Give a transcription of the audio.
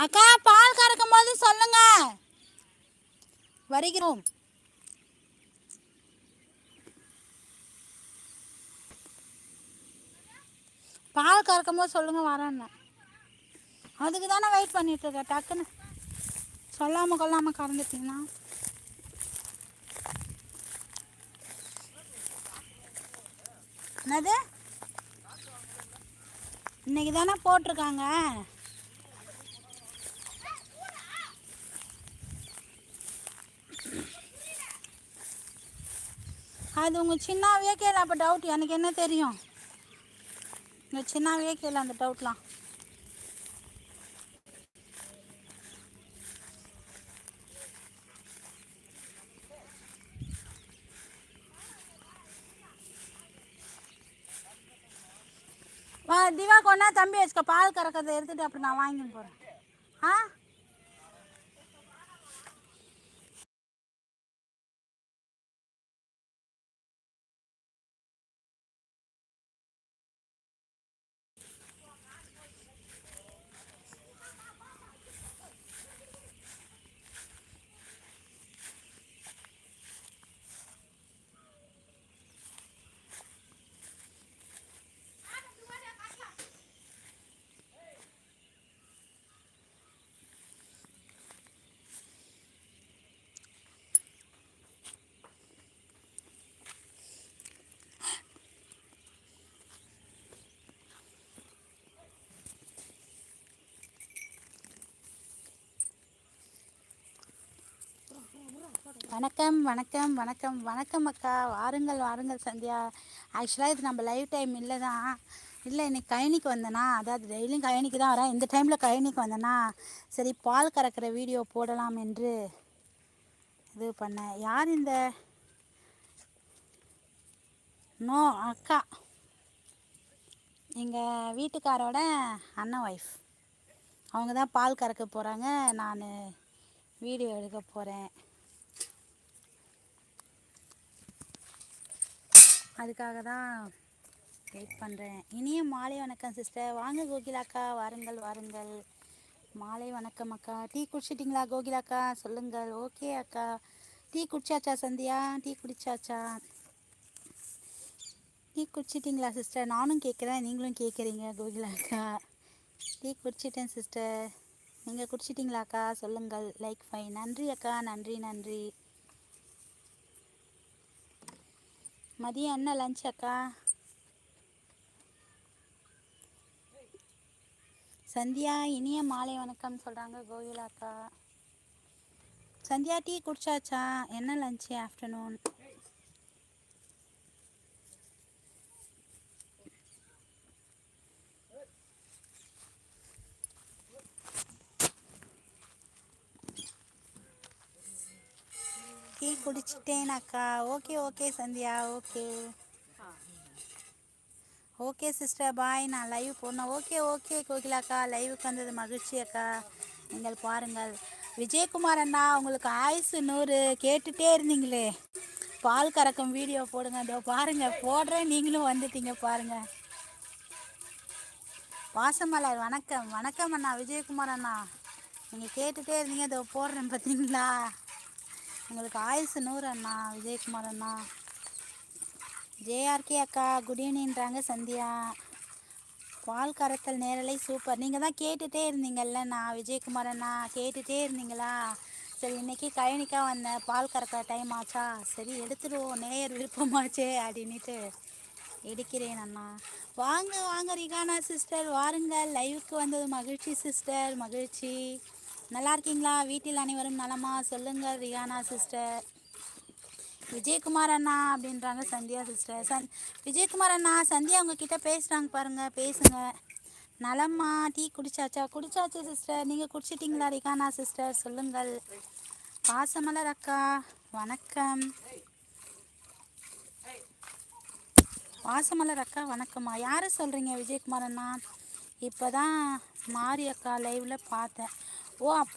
அக்கா பால் கறக்கும் போது சொல்லுங்க, வருகிறோம். பால் கறக்கும் போது சொல்லுங்க, வரேன்னு. அதுக்கு தானே வெயிட் பண்ணிட்டு இருக்கேன். டக்குன்னு சொல்லாமல் கொள்ளாமல் கறந்துட்டீங்கன்னா என்னது? இன்னைக்கு தானே போட்டிருக்காங்க. அது உங்கள் சின்னாவே கேளு. அப்போ டவுட் எனக்கு என்ன தெரியும்? உங்கள் சின்னாவே கேளு அந்த டவுட்லாம். வா திவா, கொண்டா தம்பி வச்சுக்க. பால் கறக்கிறத எடுத்துகிட்டு அப்படி நான் வாங்கின்னு போகிறேன். ஆ வணக்கம் வணக்கம் வணக்கம் வணக்கம் அக்கா. வாருங்கள் வாருங்கள் சந்தியா. ஆக்சுவலாக இது நம்ம லைவ் டைம் இல்லை தான். இல்லை, இன்னைக்கு கழனிக்கு வந்தேனா, அதாவது டெய்லியும் கழனிக்கு தான் வரேன். இந்த டைமில் கழனிக்கு வந்தேனா, சரி பால் கறக்கிற வீடியோ போடலாம் என்று இது பண்ணேன். யார் இந்த நோ அக்கா? எங்கள் வீட்டுக்காரோட அண்ணன் ஒய்ஃப். அவங்க தான் பால் கறக்க போகிறாங்க. நான் வீடியோ எடுக்க போகிறேன். அதுக்காக தான் வெயிட் பண்ணுறேன். இனிய மாலை வணக்கம் சிஸ்டர். வாங்க கோகிலாக்கா, வாருங்கள் வாருங்கள். மாலை வணக்கம் அக்கா. டீ குடிச்சிட்டிங்களா கோகிலாக்கா? சொல்லுங்கள். ஓகே அக்கா. டீ குடிச்சாச்சா சந்தியா? டீ குடிச்சாச்சா? டீ குடிச்சிட்டிங்களா சிஸ்டர்? நானும் கேட்குறேன், நீங்களும் கேட்குறீங்க கோகிலாக்கா. Tea குடிச்சிட்டேன் sister. நீங்கள் குடிச்சிட்டிங்களாக்கா? சொல்லுங்கள். Like fine. நன்றி அக்கா, நன்றி நன்றி. மதியம் என்ன லஞ்ச் அக்கா? சந்தியா இனிய மாலை வணக்கம் சொல்கிறாங்க கோகிலாக்கா. சந்தியா டீ குடிச்சாச்சா? என்ன லஞ்சு ஆஃப்டர்நூன்? டீ குடிச்சிட்டேன் அக்கா. Okay okay Sandhya, okay okay sister, bye. நான் லைவ் போடணும். ஓகே ஓகே கோகிலாக்கா, லைவுக்கு வந்தது மகிழ்ச்சி அக்கா. நீங்கள் பாருங்கள். விஜயகுமார் அண்ணா, உங்களுக்கு ஆயுசு 100. கேட்டுகிட்டே இருந்தீங்களே பால் கறக்கும் வீடியோ போடுங்க. இதோ பாருங்கள் போடுறேன், நீங்களும் வந்துட்டீங்க பாருங்கள். வாசமலர் வணக்கம் வணக்கம் அண்ணா. விஜயகுமார் அண்ணா, நீங்கள் கேட்டுகிட்டே இருந்தீங்க, இதோ போடுறேன் பார்த்தீங்களா? உங்களுக்கு ஆயுசு 100 அண்ணா விஜயகுமார் அண்ணா. ஜேஆர்கே அக்கா குட் ஈவினிங்கிறாங்க சந்தியா. பால் கறத்தல் நேரலை சூப்பர். நீங்கள் தான் கேட்டுகிட்டே இருந்தீங்கல்ல நான் விஜயகுமார் அண்ணா, கேட்டுகிட்டே இருந்தீங்களா? சரி, இன்றைக்கி கழனிக்காக வந்தேன். பால் கறக்கிற டைம் ஆச்சா, சரி எடுத்துடுவோம், நேயர் விருப்பமாச்சே அப்படின்ட்டு எடுக்கிறேன் அண்ணா. வாங்க வாங்க ரிகானா சிஸ்டர், வாருங்கள். லைவுக்கு வந்தது மகிழ்ச்சி சிஸ்டர், மகிழ்ச்சி. நல்லா இருக்கீங்களா? வீட்டில் அனைவரும் நலமா? சொல்லுங்கள் ரிகானா சிஸ்டர். விஜயகுமார் அண்ணா அப்படின்றாங்க சந்தியா சிஸ்டர். விஜயகுமார் அண்ணா, சந்தியா உங்ககிட்ட பேசுகிறாங்க பாருங்கள், பேசுங்க. நலம்மா. டீ குடிச்சாச்சா? குடிச்சாச்சு சிஸ்டர். நீங்கள் குடிச்சிட்டிங்களா ரிகானா சிஸ்டர்? சொல்லுங்கள். பாசமலர் அக்கா வணக்கம். வாசமலர் அக்கா வணக்கம்மா. யார் சொல்கிறீங்க விஜயகுமார் அண்ணா? இப்போ தான் மாரி அக்கா லைவில் பார்த்தேன். ஓ அப்படி